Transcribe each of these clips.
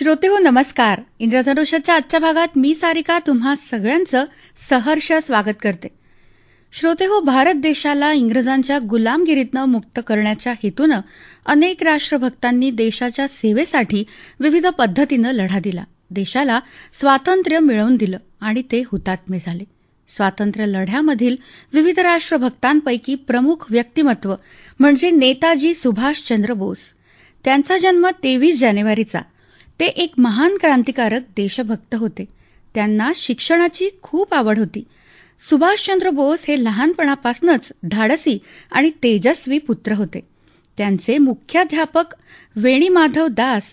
श्रोतेहो नमस्कार. इंद्रधनुष्याच्या आजच्या भागात मी सारिका तुम्हा सगळ्यांचं सहर्ष स्वागत करते. श्रोतेहो, भारत देशाला इंग्रजांच्या गुलामगिरीतनं मुक्त करण्याच्या हेतूनं अनेक राष्ट्रभक्तांनी देशाच्या सेवेसाठी विविध पद्धतीनं लढा दिला. देशाला स्वातंत्र्य मिळवून दिलं आणि ते हुतात्मे झाले. स्वातंत्र्य लढ्यामधील विविध राष्ट्रभक्तांपैकी प्रमुख व्यक्तिमत्व म्हणजे नेताजी सुभाषचंद्र बोस. त्यांचा जन्म 23 जानेवारीचा. ते एक महान क्रांतिकारक देशभक्त होते. त्यांना शिक्षणाची खूप आवड होती. सुभाषचंद्र बोस हे लहानपणापासूनच धाडसी आणि तेजस्वी पुत्र होते. त्यांचे मुख्याध्यापक वेणीमाधव दास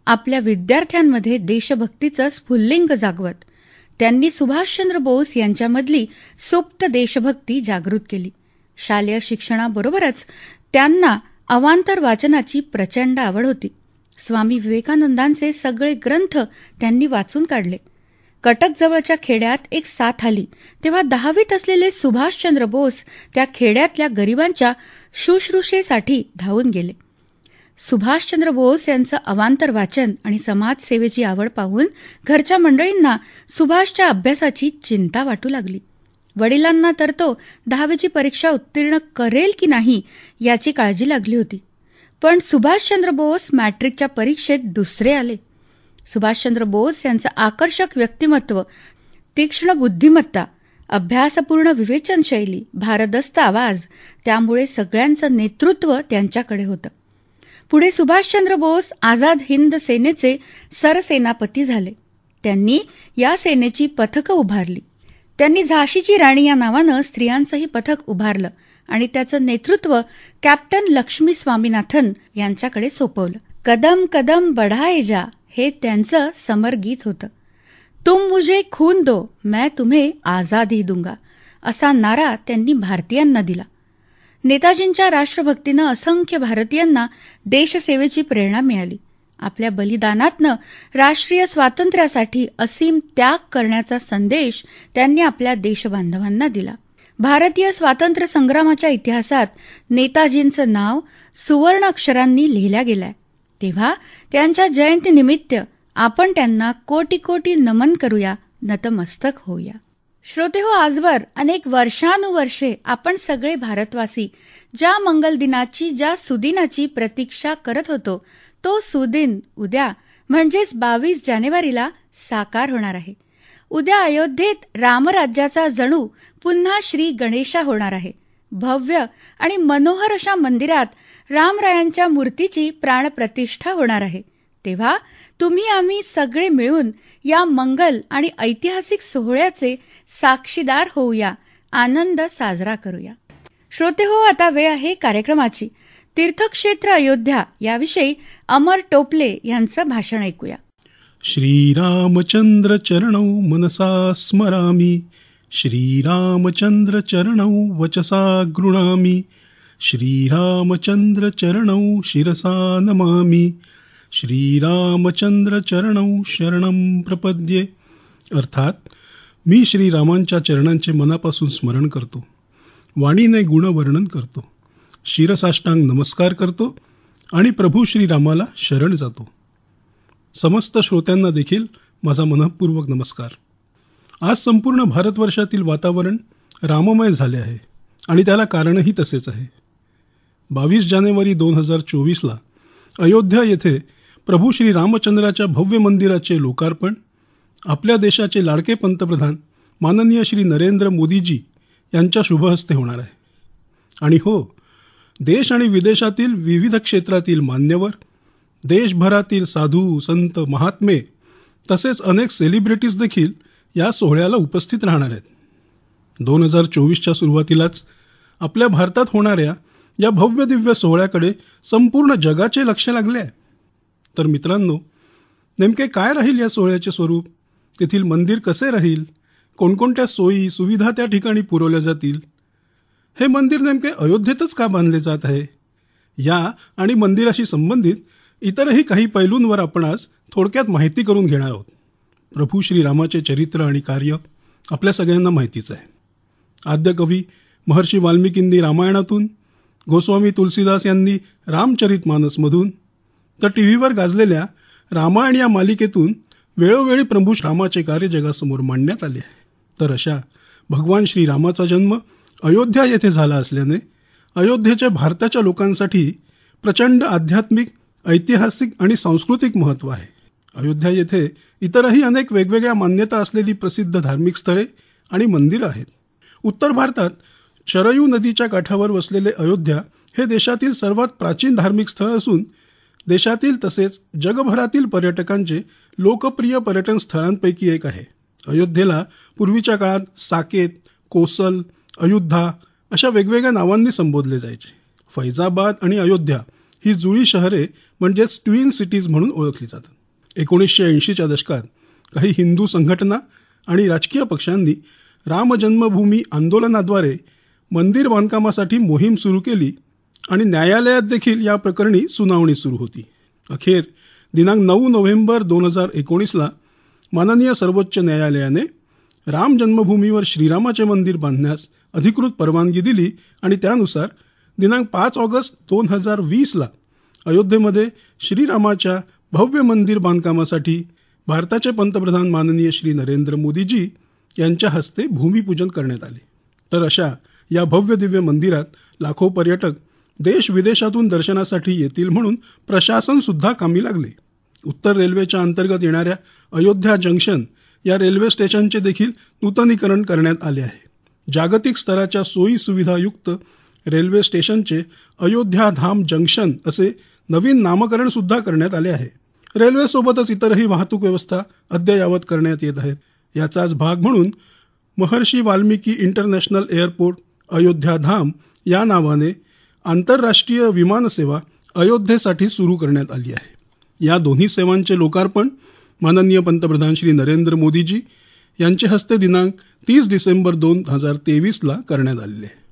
आपल्या विद्यार्थ्यांमध्ये देशभक्तीचं स्फुल्लिंग जागवत त्यांनी सुभाषचंद्र बोस यांच्यामधली सुप्त देशभक्ती जागृत केली. शालेय शिक्षणाबरोबरच त्यांना अवांतर वाचनाची प्रचंड आवड होती. स्वामी विवेकानंदांचे सगळे ग्रंथ त्यांनी वाचून काढले. कटकजवळच्या खेड्यात एक साथ आली तेव्हा 10वीत असलेले सुभाषचंद्र बोस त्या खेड्यातल्या गरिबांच्या शुश्रूषेसाठी धावून गेले. सुभाषचंद्र बोस यांचं अवांतर वाचन आणि समाजसेवेची आवड पाहून घरच्या मंडळींना सुभाषच्या अभ्यासाची चिंता वाटू लागली. वडिलांना तर तो 10वीची परीक्षा उत्तीर्ण करेल की नाही याची काळजी लागली होती. पण सुभाषचंद्र बोस मॅट्रिकच्या परीक्षेत दुसरे आले. सुभाषचंद्र बोस यांचं आकर्षक व्यक्तिमत्व, तीक्ष्ण बुद्धिमत्ता, अभ्यासपूर्ण विवेचनशैली, भारदस्त आवाज त्यामुळे सगळ्यांचं नेतृत्व त्यांच्याकडे होतं. पुढे सुभाषचंद्र बोस आझाद हिंद सेनेचे सरसेनापती झाले. त्यांनी या सेनेची पथकं उभारली. त्यांनी झाशीची राणी या नावानं स्त्रियांचंही पथक उभारलं आणि त्याचं नेतृत्व कॅप्टन लक्ष्मी स्वामीनाथन यांच्याकडे सोपवलं. कदम कदम बढ़ाए जा हे त्यांचं समरगीत होतं. तुम मुझे खून दो मैं तुम्हें आजादी दूंगा असा नारा त्यांनी भारतीयांना दिला. नेताजींच्या राष्ट्रभक्तीनं असंख्य भारतीयांना देशसेवेची प्रेरणा मिळाली. आपल्या बलिदानातनं राष्ट्रीय स्वातंत्र्यासाठी असीम त्याग करण्याचा संदेश त्यांनी आपल्या देशबांधवांना दिला. भारतीय स्वातंत्र्य संग्रामाच्या इतिहासात नेताजींचं नाव सुवर्ण अक्षरांनी लिहिल्या गेलंय. तेव्हा त्यांच्या जयंतीनिमित्त आपण त्यांना कोटी कोटी नमन करूया, नतमस्तक होऊया. श्रोतेहो, आजवर अनेक वर्षानुवर्षे आपण सगळे भारतवासी ज्या मंगल दिनाची, ज्या सुदिनाची प्रतीक्षा करत होतो, तो सुदिन उद्या म्हणजेच 22 जानेवारीला साकार होणार आहे. उद्या अयोध्येत रामराज्याचा जणू पुन्हा श्री गणेशा होणार आहे. भव्य आणि मनोहर अशा मंदिरात रामरायांच्या मूर्तीची प्राणप्रतिष्ठा होणार आहे. तेव्हा तुम्ही आम्ही सगळे मिळून या मंगल आणि ऐतिहासिक सोहळ्याचे साक्षीदार होऊया, आनंद साजरा करूया. श्रोतेहो, आता वेळ आहे कार्यक्रमाची. तीर्थक्षेत्र अयोध्या याविषयी अमर टोपले यांचं भाषण ऐकूया. श्रीरामचंद्र चरणौ मनसा स्मरामि, श्रीरामचंद्र चरणौ वचसा गृणामि, श्रीरामचंद्र चरणौ शिरसा नमामि, श्रीरामचंद्र चरणौ शरणं प्रपद्ये. अर्थात मी श्रीरामांच्या चरणांचे मनापासून स्मरण करतो, वाणीने गुणवर्णन करतो, शिरसाष्टांग नमस्कार करतो आणि प्रभू श्रीरामाला शरण जातो. समस्त श्रोत्यांना देखील माझा मनःपूर्वक नमस्कार. आज संपूर्ण भारतवर्षातील वातावरण राममय झाले आहे आणि त्याला कारणही तसेच आहे. 22 जानेवारी 2024ला अयोध्या येथे प्रभू श्री रामचंद्राच्या भव्य मंदिराचे लोकार्पण आपल्या देशाचे लाडके पंतप्रधान माननीय श्री नरेंद्र मोदीजी यांच्या शुभहस्ते होणार आहे. आणि हो, देश आणि विदेशातील विविध क्षेत्रातील मान्यवर, देशभरातील साधू संत महात्मे तसेच अनेक सेलिब्रिटीज देखील या सोहळ्याला उपस्थित राहणार आहेत. 2024च्या सुरुवातीलाच आपल्या भारतात होणाऱ्या या भव्य दिव्य सोहळ्याकडे संपूर्ण जगाचे लक्ष लागले आहे. तर मित्रांनो, नेमके काय राहील या सोहळ्याचे स्वरूप, तेथील मंदिर कसे राहील, कोणकोणत्या सोयी सुविधा त्या ठिकाणी पुरवल्या जातील, हे मंदिर नेमके अयोध्येतच का बांधले जात आहे, या आणि मंदिराशी संबंधित इतरही काही पैलूंवर आपण आज थोडक्यात माहिती करून घेणार आहोत. प्रभू श्रीरामाचे चरित्र आणि कार्य आपल्या सगळ्यांना माहितीच आहे. आद्य कवी महर्षी वाल्मिकींनी रामायणातून, गोस्वामी तुलसीदास यांनी रामचरितमानसमधून, तर टी व्हीवर गाजलेल्या रामायण या मालिकेतून वेळोवेळी प्रभू रामाचे कार्य जगासमोर मांडण्यात आले आहे. तर अशा भगवान श्रीरामाचा जन्म अयोध्या येथे झाला असल्याने अयोध्येचे भारताच्या लोकांसाठी प्रचंड आध्यात्मिक, ऐतिहासिक आणि सांस्कृतिक महत्त्व आहे. अयोध्या येथे इतरही अनेक वेगवेगळ्या मान्यता असलेली प्रसिद्ध धार्मिक स्थळे आणि मंदिरं आहेत. उत्तर भारतात शरयू नदीच्या काठावर वसलेले अयोध्या हे देशातील सर्वात प्राचीन धार्मिक स्थळ असून देशातील तसेच जगभरातील पर्यटकांचे लोकप्रिय पर्यटन स्थळांपैकी एक आहे. अयोध्येला पूर्वीच्या काळात साकेत, कोसल, अयोध्या अशा वेगवेगळ्या नावांनी संबोधले जायचे. फैजाबाद आणि अयोध्या ही जुळी शहरे म्हणजेच ट्विन सिटीज म्हणून ओळखली जातात. 1980च्या दशकात काही हिंदू संघटना आणि राजकीय पक्षांनी राम जन्मभूमी आंदोलनाद्वारे मंदिर बांधकामासाठी मोहीम सुरू केली आणि न्यायालयात देखील या प्रकरणी सुनावणी सुरू होती. अखेर दिनांक 9 नोव्हेंबर 2019ला माननीय सर्वोच्च न्यायालयाने राम जन्मभूमीवर श्रीरामाचे मंदिर बांधण्यास अधिकृत परवानगी दिली आणि त्यानुसार दिनांक 5 ऑगस्ट 2020ला अयोध्येमध्ये श्रीरामाच्या भव्य मंदिर बांधकामासाठी भारताचे पंतप्रधान माननीय श्री नरेंद्र मोदीजी यांच्या हस्ते भूमिपूजन करण्यात आले. तर अशा या भव्य दिव्य मंदिरात लाखो पर्यटक देश विदेशातून दर्शनासाठी येतील म्हणून प्रशासन सुद्धा कामी लागले. उत्तर रेल्वेच्या अंतर्गत येणाऱ्या अयोध्या जंक्शन या रेल्वे स्टेशनचे देखील नूतनीकरण करण्यात आले आहे. जागतिक स्तराच्या सोयी सुविधायुक्त रेल्वे स्टेशनचे अयोध्या धाम जंक्शन असे नवीन नामकरण सुद्धा करण्यात आले आहे. रेल्वेसोबतच इतरही वाहतूक व्यवस्था अद्ययावत करण्यात येत आहेत. याचाच भाग म्हणून महर्षी वाल्मिकी इंटरनॅशनल एअरपोर्ट अयोध्या धाम या नावाने आंतरराष्ट्रीय विमानसेवा अयोध्येसाठी सुरू करण्यात आली आहे. या दोन्ही सेवांचे लोकार्पण माननीय पंतप्रधान श्री नरेंद्र मोदीजी यांच्या हस्ते दिनांक 30 डिसेंबर 2023ला करण्यात आलेले आहे.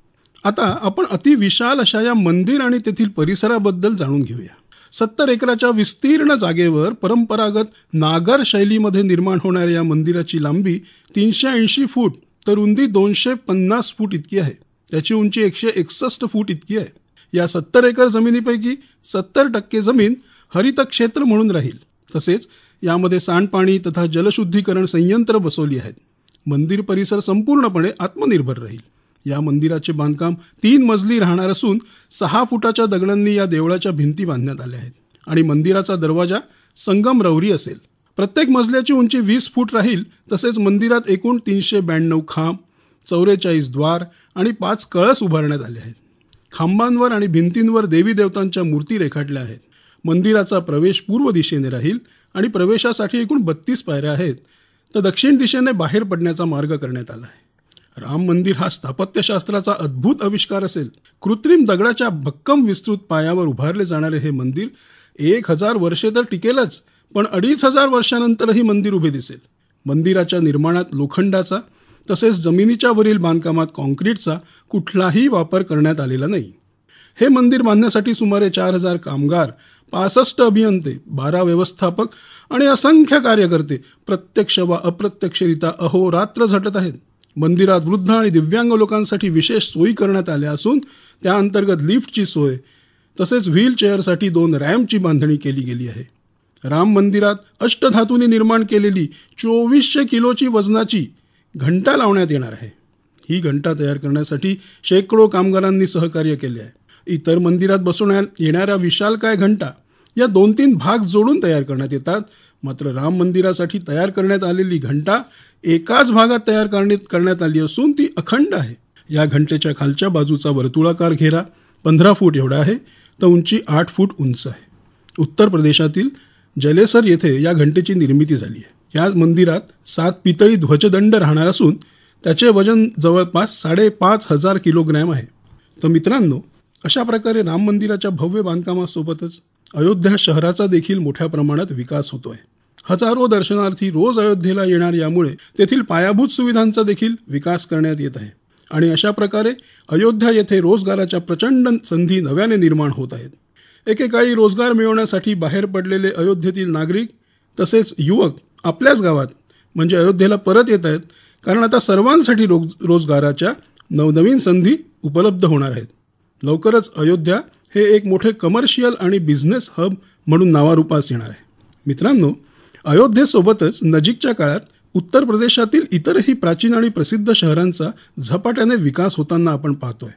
आता आपण अतिविशाल अशा या मंदिर आणि तेथील परिसराबद्दल जाणून घेऊया. 70 एकराच्या विस्तीर्ण जागेवर परंपरागत नागर शैलीमध्ये निर्माण होणाऱ्या या मंदिराची लांबी 380 फूट तर रुंदी 250 फूट इतकी आहे. त्याची उंची 161 फूट इतकी आहे. या 70 एकर जमिनीपैकी 70% जमीन हरित क्षेत्र म्हणून राहील. तसेच यामध्ये सांडपाणी तथा जलशुद्धीकरण संयंत्र बसवली आहेत. मंदिर परिसर संपूर्णपणे आत्मनिर्भर राहील. या मंदिराचे बांधकाम 3 मजली राहणार असून 6 फुटाच्या दगडांनी या देवळाच्या भिंती बांधण्यात आल्या आहेत आणि मंदिराचा दरवाजा संगमरवरी असेल. प्रत्येक मजल्याची उंची 20 फूट राहील. तसेच मंदिरात एकूण 392 खांब, 44 द्वार आणि 5 कळस उभारण्यात आले आहेत. खांबांवर आणि भिंतींवर देवी देवतांच्या मूर्ती रेखाटल्या आहेत. मंदिराचा प्रवेश पूर्व दिशेने राहील आणि प्रवेशासाठी एकूण 32 पायऱ्या आहेत. तर दक्षिण दिशेने बाहेर पडण्याचा मार्ग करण्यात आला आहे. राम मंदिर हा स्थापत्यशास्त्राचा अद्भुत आविष्कार असेल. कृत्रिम दगडाच्या भक्कम विस्तृत पायावर उभारले जाणारे हे मंदिर 1000 वर्षे तर टिकेलच, पण 2500 वर्षानंतरही मंदिर उभे दिसेल. मंदिराच्या निर्माणात लोखंडाचा तसेच जमिनीच्या वरील बांधकामात कॉन्क्रीटचा कुठलाही वापर करण्यात आलेला नाही. हे मंदिर बांधण्यासाठी सुमारे 4000 कामगार, 65 अभियंते, 12 व्यवस्थापक आणि असंख्य कार्यकर्ते प्रत्यक्ष व अप्रत्यक्षरित्या अहोरात्र झटत आहेत. मंदिरात वृद्ध आणि दिव्यांग लोकांसाठी विशेष सोयी करण्यात आल्या असून त्या अंतर्गत लिफ्टची सोय तसेच व्हीलचेअरसाठी 2 रॅम्पची बांधणी केली गेली आहे. राम मंदिरात अष्टधातूंनी निर्माण केलेली 2400 किलोची वजनाची घंटा लावण्यात येणार आहे. ही घंटा तयार करण्यासाठी शेकडो कामगारांनी सहकार्य केले आहे. इतर मंदिरात बसवण्यात येणाऱ्या विशालकाय घंटा या 2-3 भाग जोडून तयार करण्यात येतात. मात्र राम मंदिरासाठी तयार करण्यात आलेली घंटा एकाच भागात तयार करण्यात आली असून ती अखंड आहे. या घंटेच्या खालच्या बाजूचा वर्तुळाकार घेरा 15 फूट एवढा आहे तर उंची 8 फूट उंच आहे. उत्तर प्रदेशातील जलेसर येथे या घंटेची निर्मिती झाली आहे. या मंदिरात 7 पितळी ध्वजदंड राहणार असून त्याचे वजन जवळपास 5500 किलोग्रॅम आहे. तर मित्रांनो, अशा प्रकारे राम मंदिराच्या भव्य बांधकामासोबतच अयोध्या शहराचा देखील मोठ्या प्रमाणात विकास होतोय. हजारो दर्शनार्थी रोज अयोध्येला येणार, यामुळे तेथील पायाभूत सुविधांचा देखील विकास करण्यात येत आहे. आणि अशा प्रकारे अयोध्या येथे रोजगाराच्या प्रचंड संधी नव्याने निर्माण होत आहेत. एकेकाळी रोजगार मिळवण्यासाठी बाहेर पडलेले अयोध्येतील नागरिक तसेच युवक आपल्याच गावात म्हणजे अयोध्येला परत येत आहेत, कारण आता सर्वांसाठी रोजगाराच्या नवनवीन संधी उपलब्ध होणार आहेत. लवकरच अयोध्या हे एक मोठे कमर्शियल आणि बिझनेस हब म्हणून नावारूपास येणार आहे. मित्रांनो, अयोध्येसोबतच नजीकच्या काळात उत्तर प्रदेशातील इतरही प्राचीन आणि प्रसिद्ध शहरांचा झपाट्याने विकास होताना आपण पाहतोय.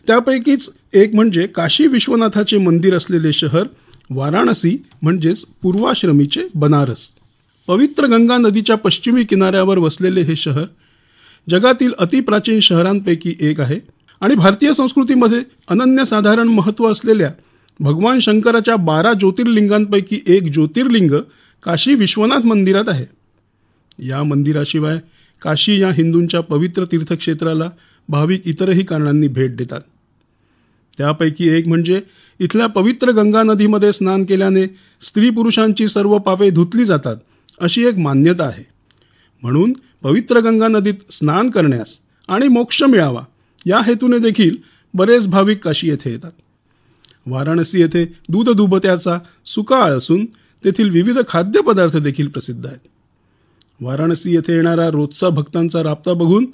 त्यापैकीच एक म्हणजे काशी विश्वनाथाचे मंदिर असलेले शहर वाराणसी, म्हणजेच पूर्वाश्रमीचे बनारस. पवित्र गंगा नदीच्या पश्चिमी किनाऱ्यावर वसलेले हे शहर जगातील अतिप्राचीन शहरांपैकी एक आहे आणि भारतीय संस्कृतीमध्ये अनन्यसाधारण महत्त्व असलेल्या भगवान शंकराच्या 12 ज्योतिर्लिंगांपैकी एक ज्योतिर्लिंग काशी विश्वनाथ मंदिरात आहे. या मंदिराशिवाय काशी या हिंदूंच्या पवित्र तीर्थक्षेत्राला भाविक इतरही कारणांनी भेट देतात. त्यापैकी एक म्हणजे इथल्या पवित्र गंगा नदीमध्ये स्नान केल्याने स्त्री पुरुषांची सर्व पापे धुतली जातात अशी एक मान्यता आहे. म्हणून पवित्र गंगा नदीत स्नान करण्यास आणि मोक्ष मिळावा या हेतूने देखील बरेच भाविक काशी येथे येतात. वाराणसी येथे दूध दुभत्याचा सुकाळ असून तेथील विविध खाद्यपदार्थ देखील प्रसिद्ध आहेत. वाराणसी येथे येणारा रोजचा भक्तांचा राबता बघून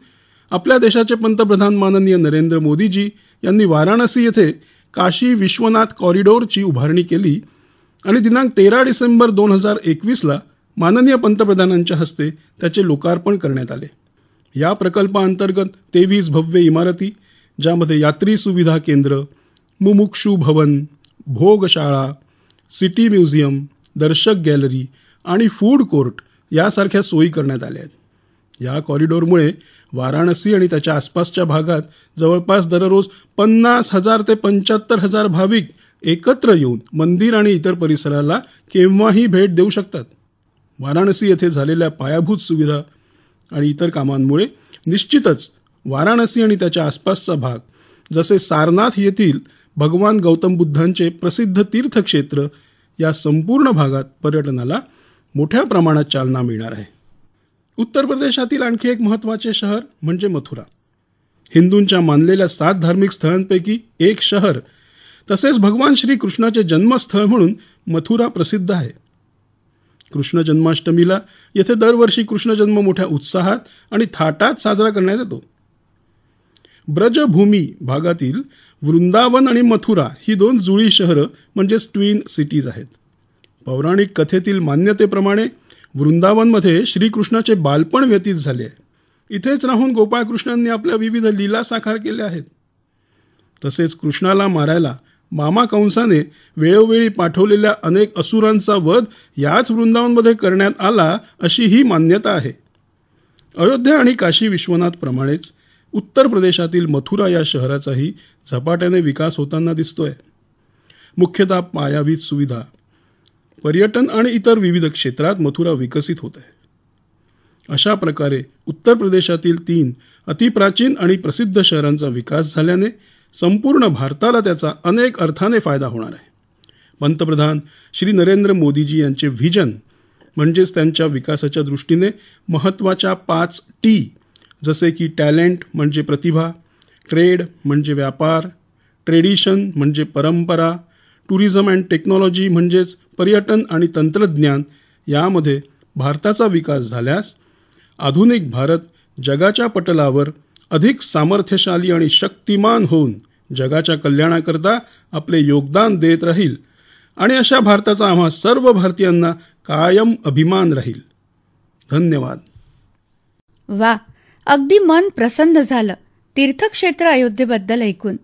आपल्या देशाचे पंतप्रधान माननीय नरेंद्र मोदीजी यांनी वाराणसी येथे काशी विश्वनाथ कॉरिडॉरची उभारणी केली आणि दिनांक 13 डिसेंबर 2021ला माननीय पंतप्रधानांच्या हस्ते त्याचे लोकार्पण करण्यात आले. या प्रकल्पाअंतर्गत 23 भव्य इमारती, ज्यामध्ये यात्री सुविधा केंद्र, मुमुक्षू भवन, भोगशाळा, सिटी म्युझियम, दर्शक गॅलरी आणि फूड कोर्ट यासारख्या सोयी करण्यात आल्या आहेत. या कॉरिडॉरमुळे वाराणसी आणि त्याच्या आसपासच्या भागात जवळपास दररोज 50,000 ते 75,000 भाविक एकत्र येऊन मंदिर आणि इतर परिसराला केव्हाही भेट देऊ शकतात. वाराणसी येथे झालेल्या पायाभूत सुविधा आणि इतर कामांमुळे निश्चितच वाराणसी आणि त्याच्या आसपासचा भाग, जसे सारनाथ येथील भगवान गौतम बुद्धांचे प्रसिद्ध तीर्थक्षेत्र, या संपूर्ण भागात पर्यटनाला मोठ्या प्रमाणात चालना मिळणार आहे. उत्तर प्रदेशातील आणखी एक महत्त्वाचे शहर म्हणजे मथुरा. हिंदूंच्या मानलेल्या 7 धार्मिक स्थळांपैकी एक शहर, तसेच भगवान श्रीकृष्णाचे जन्मस्थळ म्हणून मथुरा प्रसिद्ध आहे. कृष्ण जन्माष्टमीला येथे दरवर्षी कृष्ण जन्म मोठ्या उत्साहात आणि थाटात साजरा करण्यात येतो. ब्रजभूमी भागातील वृंदावन आणि मथुरा ही 2 जुळी शहरं म्हणजेच ट्विन सिटीज आहेत. पौराणिक कथेतील मान्यतेप्रमाणे वृंदावनमध्ये श्रीकृष्णाचे बालपण व्यतीत झाले आहे. इथेच राहून गोपाळकृष्णांनी आपल्या विविध लीला साकार केल्या आहेत. तसेच कृष्णाला मारायला मामा कंसाने वेळोवेळी पाठवलेल्या अनेक असुरांचा वध याच वृंदावनमध्ये करण्यात आला अशी ही मान्यता आहे. अयोध्या आणि काशी विश्वनाथ प्रमाणेच उत्तर प्रदेशातील मथुरा या शहराचाही झपाट्याने विकास होताना दिसतोय. मुख्यतः पायाभूत सुविधा, पर्यटन आणि इतर विविध क्षेत्रात मथुरा विकसित होत आहे. अशा प्रकारे उत्तर प्रदेशातील 3 अतिप्राचीन आणि प्रसिद्ध शहरांचा विकास झाल्याने संपूर्ण भारताला त्याचा अनेक अर्थाने फायदा होणार आहे. पंतप्रधान श्री नरेंद्र मोदीजी यांचे व्हिजन म्हणजेच त्यांच्या विकासाच्या दृष्टीने महत्त्वाच्या 5 T, जसे की टॅलेंट म्हणजे प्रतिभा, ट्रेड म्हणजे व्यापार, ट्रेडिशन म्हणजे परंपरा, टुरिझम अँड टेक्नॉलॉजी म्हणजेच पर्यटन आणि तंत्रज्ञान, यामध्ये भारताचा विकास झाल्यास आधुनिक भारत जगाच्या पटलावर अधिक सामर्थ्यशाली आणि शक्तिमान होऊन जगाच्या कल्याणाकरता आपले योगदान देत राहील आणि अशा भारताचा आम्हा सर्व भारतीयांना कायम अभिमान राहील. धन्यवाद. वा, अगदी मन प्रसन्न झालं तीर्थक्षेत्र अयोध्येबद्दल ऐकून.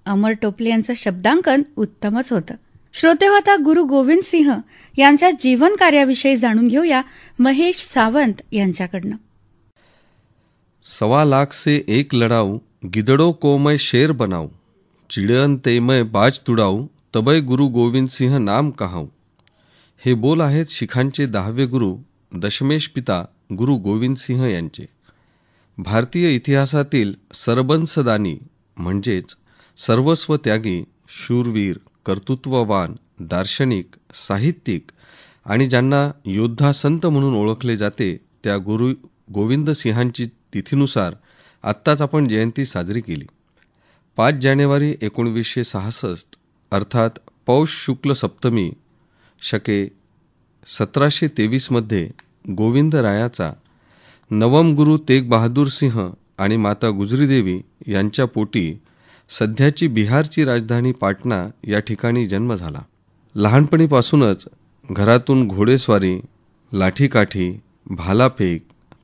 अमर टोपले यांचं शब्दांकन उत्तमच होतं. श्रोते, आता गुरु गोविंद सिंह यांच्या जीवन कार्याविषयी जाणून घेऊया महेश सावंत यांच्याकडनं. 1.25 लाख से एक लड़ाऊं, गिदड़ों को मैं शेर बनाऊं, चिड़ियन ते मैं बाज तुडाऊं, तबै गुरु गोविंद सिंह नाम कहाऊं. हे बोल आहेत शिखांचे 10वे गुरु दशमेश पिता गुरु गोविंद सिंह यांचे. भारतीय इतिहासातील सरबंसदानी म्हणजेच सर्वस्व त्यागी, शूरवीर, कर्तृत्ववान, दार्शनिक, साहित्यिक आणि ज्यांना योद्धा संत म्हणून ओळखले जाते त्या गुरु गोविंद सिंहांची तिथीनुसार आत्ताच आपण जयंती साजरी केली. 5 जानेवारी 1966 अर्थात पौष शुक्ल सप्तमी शके 1723 मध्ये गोविंदरायाचा नवम गुरु तेग बहादूर सिंह आणि माता गुजरीदेवी यांच्या पोटी सध्याची बिहारची राजधानी पाटणा या ठिकाणी जन्म झाला. लहानपणीपासूनच घरातून घोडेस्वारी, लाठीकाठी, भालाफेक,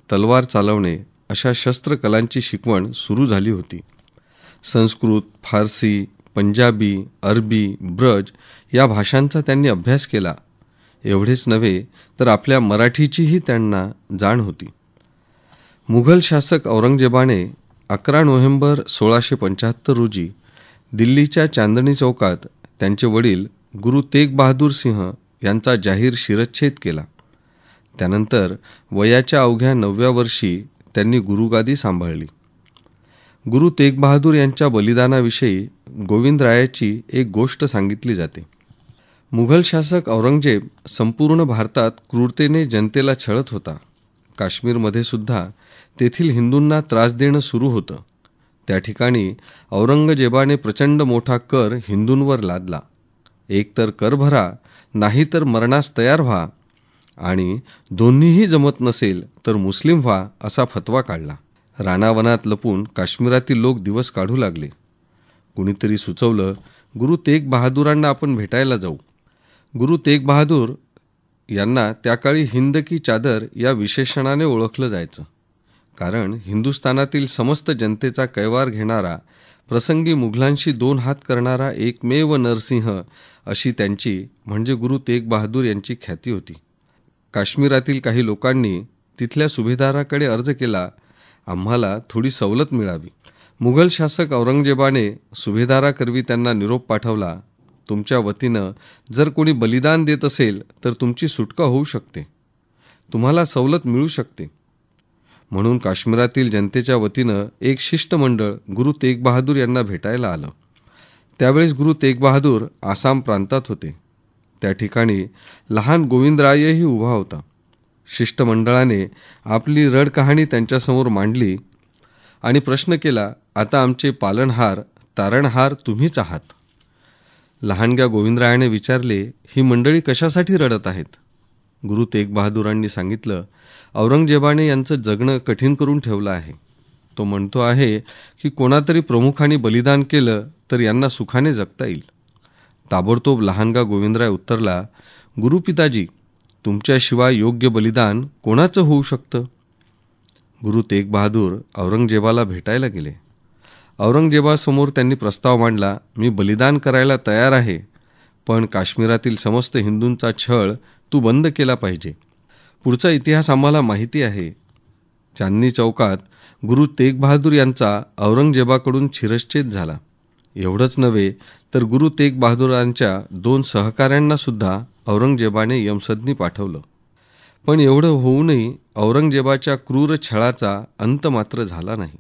तलवार चालवणे अशा शस्त्रकलांची शिकवण सुरू झाली होती. संस्कृत, फारसी, पंजाबी, अरबी, ब्रज या भाषांचा त्यांनी अभ्यास केला. एवढेच नव्हे तर आपल्या मराठीचीही त्यांना जाण होती. मुघल शासक औरंगजेबाने 11 नोव्हेंबर 1675 रोजी दिल्लीच्या चांदणी चौकात त्यांचे वडील गुरु तेग बहादूर सिंह यांचा जाहीर शिरच्छेद केला. त्यानंतर वयाच्या अवघ्या 9व्या वर्षी त्यांनी गुरुगादी सांभाळली. गुरु तेग बहादूर यांच्या बलिदानाविषयी गोविंदरायाची एक गोष्ट सांगितली जाते. मुघल शासक औरंगजेब संपूर्ण भारतात क्रूरतेने जनतेला छळत होता. काश्मीरमध्ये सुद्धा तेथील हिंदूंना त्रास देणं सुरू होतं. त्या ठिकाणी औरंगजेबाने प्रचंड मोठा कर हिंदूंवर लादला. एकतर कर भरा, नाही तर मरणास तयार व्हा, आणि दोन्हीही जमत नसेल तर मुस्लिम व्हा असा फतवा काढला. रानावनात लपून काश्मीरातील लोक दिवस काढू लागले. कुणीतरी सुचवलं, गुरु तेग बहादूरांना आपण भेटायला जाऊ. गुरु तेग बहादूर यांना त्या काळी हिंद की चादर या विशेषणाने ओळखलं जायचं. कारण हिंदुस्थानातील समस्त जनतेचा कैवार घेणारा, प्रसंगी मुघलांशी 2 हात करणारा एकमेव नरसिंह अशी त्यांची म्हणजे गुरु तेग बहादूर यांची ख्याती होती. काश्मीरातील काही लोकांनी तिथल्या सुभेदाराकडे अर्ज केला, आम्हाला थोडी सवलत मिळावी. मुघल शासक औरंगजेबाने सुभेदाराकरवी त्यांना निरोप पाठवला, तुमच्या वतीनं जर कोणी बलिदान देत असेल तर तुमची सुटका होऊ शकते, तुम्हाला सवलत मिळू शकते. म्हणून काश्मीरातील जनतेच्या वतीनं एक शिष्टमंडळ गुरु तेग बहादूर यांना भेटायला आलं. त्यावेळेस गुरु तेग बहादूर आसाम प्रांतात होते. त्या ठिकाणी लहान गोविंदरायही उभा होता. शिष्टमंडळाने आपली रड कहाणी त्यांच्यासमोर मांडली आणि प्रश्न केला, आता आमचे पालनहार, तारणहार तुम्हीच आहात. लहानग्या गोविंदरायाने विचारले, ही मंडळी कशासाठी रडत आहेत? गुरु तेग बहादूरांनी सांगितलं, औरंगजेबाने यांचं जगणं कठीण करून ठेवलं आहे. तो म्हणतो आहे की कोणातरी प्रमुखाने बलिदान केलं तर यांना सुखाने जगता येईल. ताबडतोब लहानगा गोविंदराय उत्तरला, गुरुपिताजी, तुमच्याशिवाय योग्य बलिदान कोणाचं होऊ शकतं? गुरु तेग बहादूर औरंगजेबाला भेटायला गेले. औरंगजेबासमोर त्यांनी प्रस्ताव मांडला, मी बलिदान करायला तयार आहे, पण काश्मीरातील समस्त हिंदूंचा छळ तू बंद केला पाहिजे. पुढचा इतिहास आम्हाला माहिती आहे. चांदणी चौकात गुरु तेग बहादूर यांचा औरंगजेबाकडून शिरच्छेद झाला. एवढंच नव्हे तर गुरु तेग बहादूरांच्या 2 सहकाऱ्यांना सुद्धा औरंगजेबाने यमसदनी पाठवलं. पण एवढं होऊनही औरंगजेबाच्या क्रूर छळाचा अंत मात्र झाला नाही.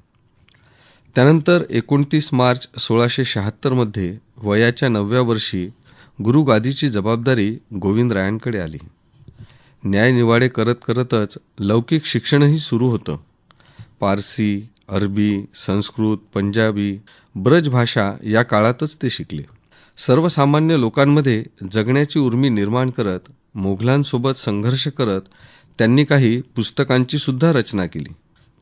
त्यानंतर 29 मार्च 1676 वयाच्या 9व्या वर्षी गुरुगादीची जबाबदारी गोविंदरायांकडे आली. न्यायनिवाडे करत करतच लौकिक शिक्षणही सुरू होतं. पारसी, अरबी, संस्कृत, पंजाबी, ब्रज भाषा या काळातच ते शिकले. सर्वसामान्य लोकांमध्ये जगण्याची उर्मी निर्माण करत, मोघलांसोबत संघर्ष करत त्यांनी काही पुस्तकांची सुद्धा रचना केली.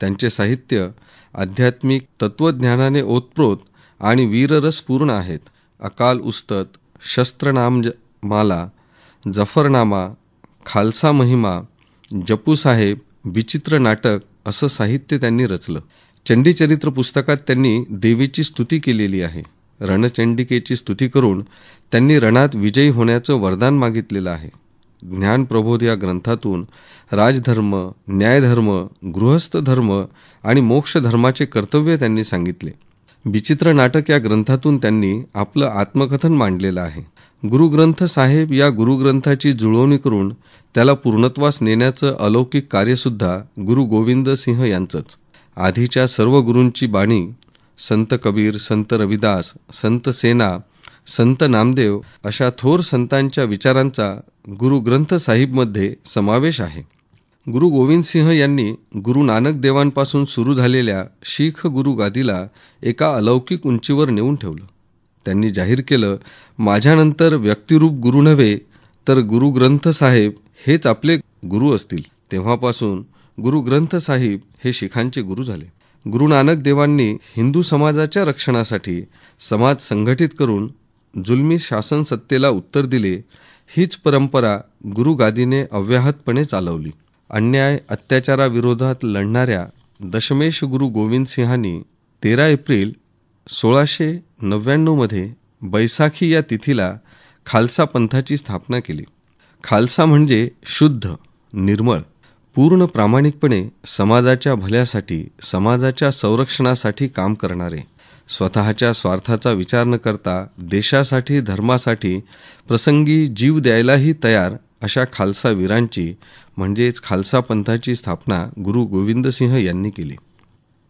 त्यांचे साहित्य आध्यात्मिक तत्त्वज्ञानाने ओतप्रोत आणि वीररसपूर्ण आहेत. अकाल उस्तत, शस्त्रनाममाला, जफरनामा, खालसा महिमा, जपूसाहेब, विचित्र नाटक असं साहित्य त्यांनी रचलं. चंडीचरित्र पुस्तकात त्यांनी देवीची स्तुती केलेली आहे. रणचंडिकेची स्तुती करून त्यांनी रणात विजयी होण्याचं वरदान मागितलेलं आहे. ज्ञानप्रबोध या ग्रंथातून राजधर्म, न्यायधर्म, गृहस्थ धर्म आणि मोक्ष धर्माचे कर्तव्य त्यांनी सांगितले. विचित्र नाटक या ग्रंथातून त्यांनी आपलं आत्मकथन मांडलेलं आहे. गुरुग्रंथ साहेब या गुरुग्रंथाची जुळवणी करून त्याला पूर्णत्वास नेण्याचं अलौकिक कार्यसुद्धा गुरु गोविंद सिंह यांचंच. आधीच्या सर्व गुरूंची बाणी, संत कबीर, संत रविदास, संत सेना, संत नामदेव अशा थोर संतांच्या विचारांचा गुरु ग्रंथ साहिबमध्ये समावेश आहे. गुरु गोविंद सिंह यांनी गुरु नानक देवांपासून सुरू झालेल्या शीख गुरु गादीला एका अलौकिक उंचीवर नेऊन ठेवलं. त्यांनी जाहीर केलं, माझ्यानंतर व्यक्तिरूप गुरु नव्हे तर गुरु ग्रंथ साहेब हेच आपले गुरु असतील. तेव्हापासून गुरु ग्रंथ साहिब हे शीखांचे गुरु झाले. गुरु नानक देवांनी हिंदू समाजाच्या रक्षणासाठी समाज संघटित करून जुलमी शासन सत्तेला उत्तर दिले, हीच परंपरा गुरुगादीने अव्याहतपणे चालवली. अन्याय अत्याचाराविरोधात लढणाऱ्या दशमेश गुरु गोविंद सिंहांनी 13 एप्रिल 1699 मध्ये बैसाखी या तिथीला खालसा पंथाची स्थापना केली. खालसा म्हणजे शुद्ध, निर्मळ, पूर्ण प्रामाणिकपणे समाजाच्या भल्यासाठी, समाजाच्या संरक्षणासाठी काम करणारे, स्वतःच्या स्वार्थाचा विचार न करता देशासाठी, धर्मासाठी प्रसंगी जीव द्यायलाही तयार अशा खालसा वीरांची म्हणजेच खालसा पंथाची स्थापना गुरु गोविंद सिंह यांनी केली.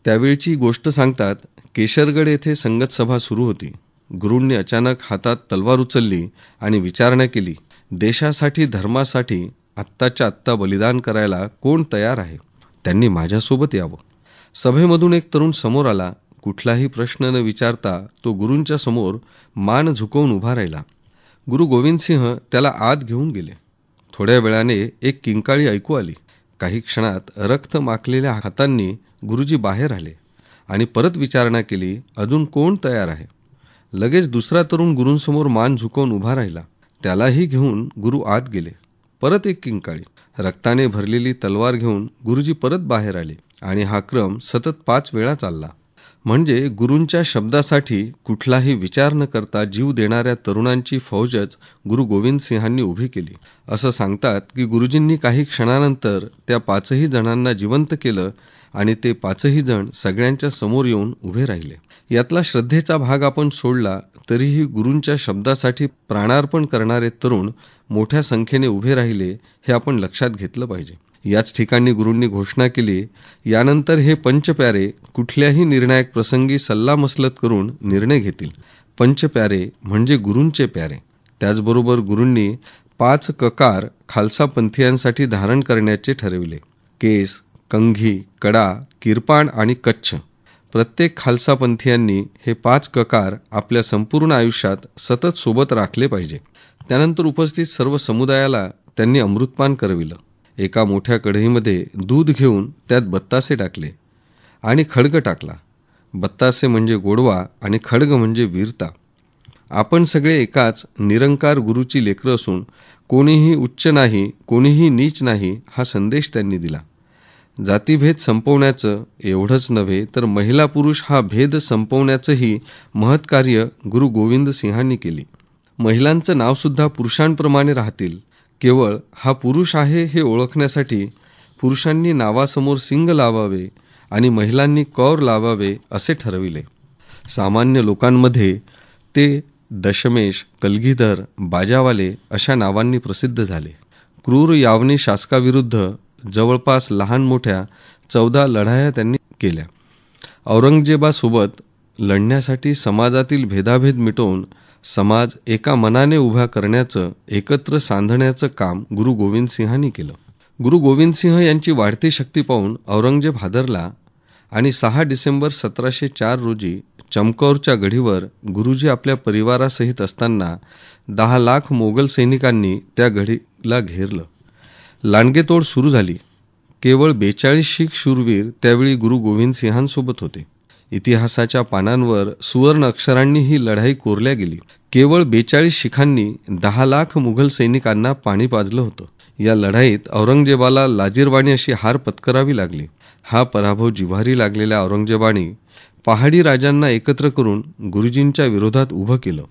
त्यावेळची गोष्ट सांगतात, केशरगड येथे संगत सभा सुरू होती. गुरूंनी अचानक हातात तलवार उचलली आणि विचारणा केली, देशासाठी, धर्मासाठी आत्ताच्या आत्ता बलिदान करायला कोण तयार आहे? त्यांनी माझ्यासोबत यावं. सभेमधून एक तरुण समोर आला. कुठलाही प्रश्न न विचारता तो गुरूंच्या समोर मान झुकवून उभा राहिला. गुरु गोविंद सिंह त्याला आत घेऊन गेले. थोड्या वेळाने एक किंकाळी ऐकू आली. काही क्षणात रक्त माखलेल्या हातांनी गुरुजी बाहेर आले आणि परत विचारणा केली, अजून कोण तयार आहे? लगेच दुसरा तरुण गुरूंसमोर मान झुकवून उभा राहिला. त्यालाही घेऊन गुरु आत गेले. परत एक किंकाळी. रक्ताने भरलेली तलवार घेऊन गुरुजी परत बाहेर आले आणि हा क्रम सतत 5 वेळा चालला. म्हणजे गुरूंच्या शब्दासाठी कुठलाही विचार न करता जीव देणाऱ्या तरुणांची फौजच गुरु गोविंद सिंहांनी उभी केली. असं सांगतात की गुरुजींनी काही क्षणानंतर त्या 5ही जणांना जिवंत केलं आणि ते 5ही जण सगळ्यांच्या समोर येऊन उभे राहिले. यातला श्रद्धेचा भाग आपण सोडला तरीही गुरूंच्या शब्दासाठी प्राणार्पण करणारे तरुण मोठ्या संख्येने उभे राहिले हे आपण लक्षात घेतलं पाहिजे. याच ठिकाणी गुरूंनी घोषणा केली, यानंतर हे पंचप्यारे कुठल्याही निर्णायक प्रसंगी सल्लामसलत करून निर्णय घेतील. पंचप्यारे म्हणजे गुरूंचे प्यारे. त्याचबरोबर गुरूंनी 5 ककार खालसा पंथीयांसाठी धारण करण्याचे ठरविले. केस, कंघी, कडा, किरपाण आणि कच्छ. प्रत्येक खालसा पंथीयांनी हे 5 ककार आपल्या संपूर्ण आयुष्यात सतत सोबत राखले पाहिजे. त्यानंतर उपस्थित सर्व समुदायाला त्यांनी अमृतपान करविलं. एका मोठ्या कढईमध्ये दूध घेऊन त्यात बत्तासे टाकले आणि खड्ग टाकला. बत्तासे म्हणजे गोडवा आणि खड्ग म्हणजे वीरता. आपण सगळे एकाच निरंकार गुरुची लेकरं असून कोणीही उच्च नाही, कोणीही नीच नाही हा संदेश त्यांनी दिला. जातीभेद संपवण्याचं एवढंच नव्हे तर महिला पुरुष हा भेद संपवण्याचंही महत्कार्य गुरु गोविंद सिंहांनी केली. महिलांचं नावसुद्धा पुरुषांप्रमाणे राहतील. केवळ हा पुरुष आहे हे ओळखण्यासाठी पुरुषांनी नावासमोर सिंग लावावे आणि महिलांनी कौर लावावे असे ठरविले. सामान्य लोकांमध्ये ते दशमेश, कलगीधर, बाजावाले अशा नावांनी प्रसिद्ध झाले. क्रूर यावनी शासकाविरुद्ध जवळपास लहान मोठ्या 14 लढाया त्यांनी केल्या. औरंगजेबासोबत लढण्यासाठी समाजातील भेदाभेद मिटवून समाज एका मनाने उभा करण्याचं, एकत्र सांधण्याचं काम गुरु गोविंद सिंहांनी केलं. गुरु गोविंद सिंह यांची वाढती शक्ती पाहून औरंगजेब हादरला आणि 6 डिसेंबर 1704 रोजी चमकौरच्या गढीवर गुरुजी आपल्या परिवारासहित असताना 10 लाख मोगल सैनिकांनी त्या गढीला घेरलं. लांडगेतोड सुरू झाली. केवळ 42 शीख शूरवीर त्यावेळी गुरु गोविंद सिंहांसोबत होते. इतिहासाच्या पानांवर सुवर्ण अक्षरांनी ही लढाई कोरल्या गेली. केवळ 42 शिखांनी 10 लाख मुघल सैनिकांना पाणी पाजलं होतं. या लढाईत औरंगजेबाला लाजिरवाणी अशी हार पत्करावी लागली. हा पराभव जिव्हारी लागलेल्या औरंगजेबाने पहाडी राजांना एकत्र करून गुरुजींच्या विरोधात उभं केलं.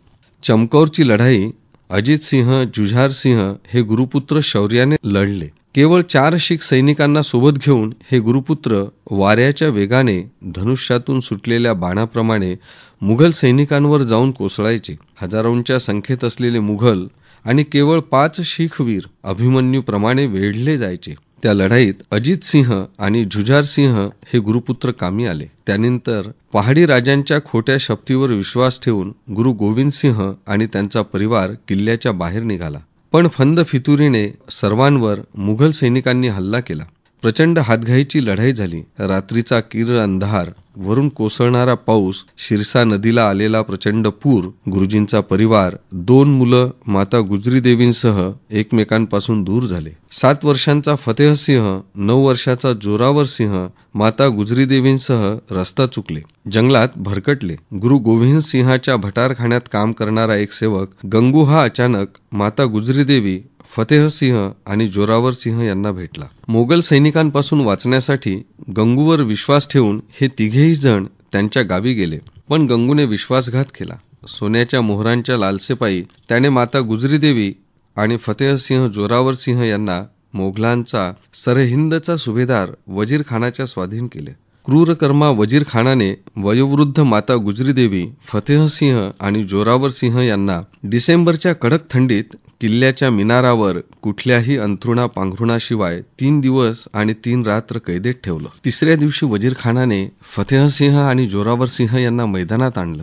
चमकौरची लढाई अजित सिंह, जुझार सिंह हे गुरुपुत्र शौर्याने लढले. केवळ 4 शीख सैनिकांना सोबत घेऊन हे गुरुपुत्र वाऱ्याच्या वेगाने धनुष्यातून सुटलेल्या बाणाप्रमाणे मुघल सैनिकांवर जाऊन कोसळायचे. हजारोंच्या संख्येत असलेले मुघल आणि केवळ 5 शीख वीर अभिमन्यूप्रमाणे वेढले जायचे. त्या लढाईत अजित सिंह आणि जुझार सिंह हे गुरुपुत्र कामी आले. त्यानंतर पहाडी राजांच्या खोट्या शपथीवर विश्वास ठेवून गुरु गोविंद सिंह आणि त्यांचा परिवार किल्ल्याच्या बाहेर निघाला. पण फंद फितुरीने सर्वांवर मुघल सैनिकांनी हल्ला केला. प्रचंड हातघाईची लढाई झाली. रात्रीचा किर अंधार वरून कोसळणारा पाऊस, शिरसा नदीला आलेला प्रचंड पूर, गुरुजींचा परिवार, 2 मुलं माता गुजरी देवींसह एकमेकांपासून दूर झाले. 7 वर्षांचा फतेहसिंह, 9 वर्षाचा जोरावर सिंह माता गुजरी देवींसह रस्ता चुकले, जंगलात भरकटले. गुरु गोविंद सिंहाच्या भटारखान्यात काम करणारा एक सेवक गंगू हा अचानक माता गुजरी देवी, फतेहसिंह आणि जोरावर सिंह यांना भेटला. मोगल सैनिकांपासून वाचण्यासाठी गंगूवर विश्वास ठेवून हे तिघेही जण त्यांच्या गावी गेले. पण गंगूने विश्वासघात केला. सोन्याच्या मोहरांच्या लालसेपायी त्याने माता गुजरी देवी आणि फतेहसिंह जोरावर सिंह यांना मोगलांचा सरहिंदचा सुभेदार वजीर खानाच्या स्वाधीन केले. क्रूरकर्मा वजीर खानाने वयोवृद्ध माता गुजरी देवी, फतेहसिंह आणि जोरावर सिंह यांना डिसेंबरच्या कडक थंडीत किल्ल्याच्या मिनारावर कुठल्याही अंथरुणा पांघरुणाशिवाय 3 दिवस आणि 3 रात्र कैदेत ठेवलं. 3ऱ्या दिवशी वजीर खानाने फतेहसिंह आणि जोरावर सिंह यांना मैदानात आणलं.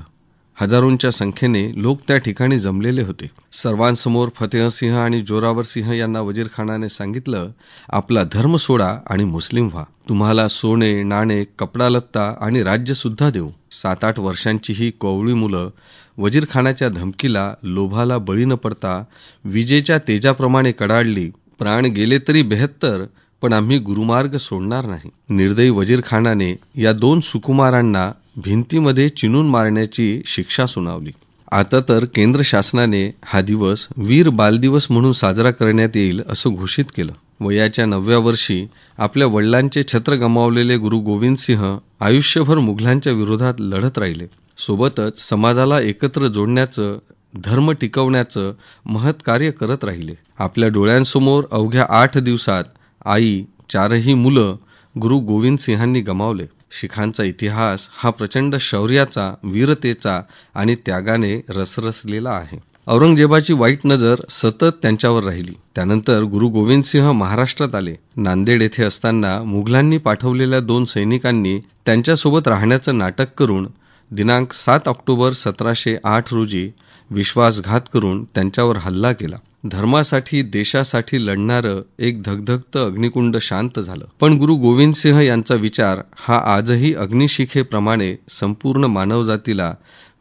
हजारोंच्या संख्येने लोक त्या ठिकाणी जमलेले होते. सर्वांसमोर फतेहसिंह आणि जोरावर सिंह यांना वजीर खानाने सांगितलं, आपला धर्म सोडा आणि मुस्लिम व्हा. तुम्हाला सोने, नाणे, कपडा लत्ता आणि राज्य सुद्धा देऊ. 7-8 वर्षांची ही कोवळी मुलं वजीर खानाच्या धमकीला, लोभाला बळी न पडता विजेच्या तेजाप्रमाणे कडाडली. प्राण गेले तरी 72, पण आम्ही गुरुमार्ग सोडणार नाही. निर्दयी वजीर खानाने या 2 सुकुमारांना भिंतीमध्ये चिनून मारण्याची शिक्षा सुनावली. आता तर केंद्र शासनाने हा दिवस वीर बालदिवस म्हणून साजरा करण्यात येईल असं घोषित केलं. वयाच्या 9व्या वर्षी आपल्या वडिलांचे छत्र गमावलेले गुरु गोविंद सिंह आयुष्यभर मुघलांच्या विरोधात लढत राहिले. सोबतच समाजाला एकत्र जोडण्याचं, धर्म टिकवण्याचं महत् कार्य करत राहिले. आपल्या डोळ्यांसमोर अवघ्या 8 दिवसात आई, 4ही मुलं गुरु गोविंद सिंहांनी गमावले. शिखांचा इतिहास हा प्रचंड शौर्याचा, वीरतेचा आणि त्यागाने रसरसलेला आहे. औरंगजेबाची वाईट नजर सतत त्यांच्यावर राहिली. त्यानंतर गुरु गोविंद सिंह महाराष्ट्रात आले. नांदेड येथे असताना मुघलांनी पाठवलेल्या 2 सैनिकांनी त्यांच्यासोबत राहण्याचं नाटक करून दिनांक 7 ऑक्टोबर 1708 रोजी विश्वासघात करून त्यांच्यावर हल्ला केला. धर्मासाठी, देशासाठी लढणारं एक धगधगतं अग्निकुंड शांत झालं. पण गुरु गोविंद सिंह यांचा विचार हा आजही अग्निशिखेप्रमाणे संपूर्ण मानवजातीला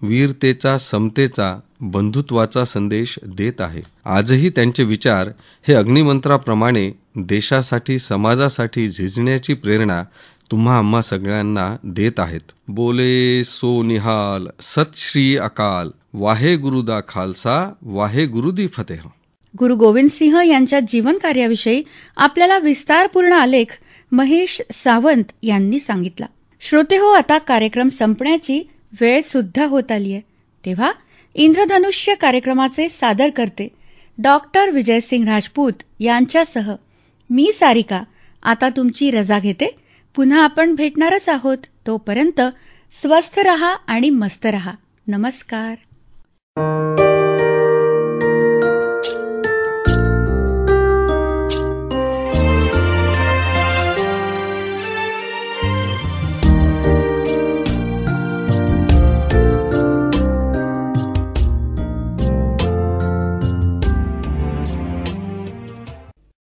वीरतेचा, समतेचा, बंधुत्वाचा संदेश देत आहे. आजही त्यांचे विचार हे अग्निमंत्राप्रमाणे देशासाठी, समाजासाठी झिजण्याची प्रेरणा तुम्हा आम्हा सगळ्यांना देत आहेत. बोले सो निहाल, सत श्री अकाल, वाहे गुरुदा खालसा, वाहे गुरुदी फतेह. गुरु गोविंद सिंह यांच्या जीवन कार्याविषयी आपल्याला विस्तारपूर्ण आलेख महेश सावंत यांनी सांगितला. श्रोते हो, आता कार्यक्रम संपण्याची वेळ सुद्धा होत आली आहे. तेव्हा इंद्रधनुष्य कार्यक्रमाचे सादर करते डॉक्टर विजयसिंग राजपूत यांच्यासह मी सारिका आता तुमची रजा घेते. पुन्हा आपण भेटणारच आहोत. तोपर्यंत स्वस्थ रहा आणि मस्त रहा. नमस्कार.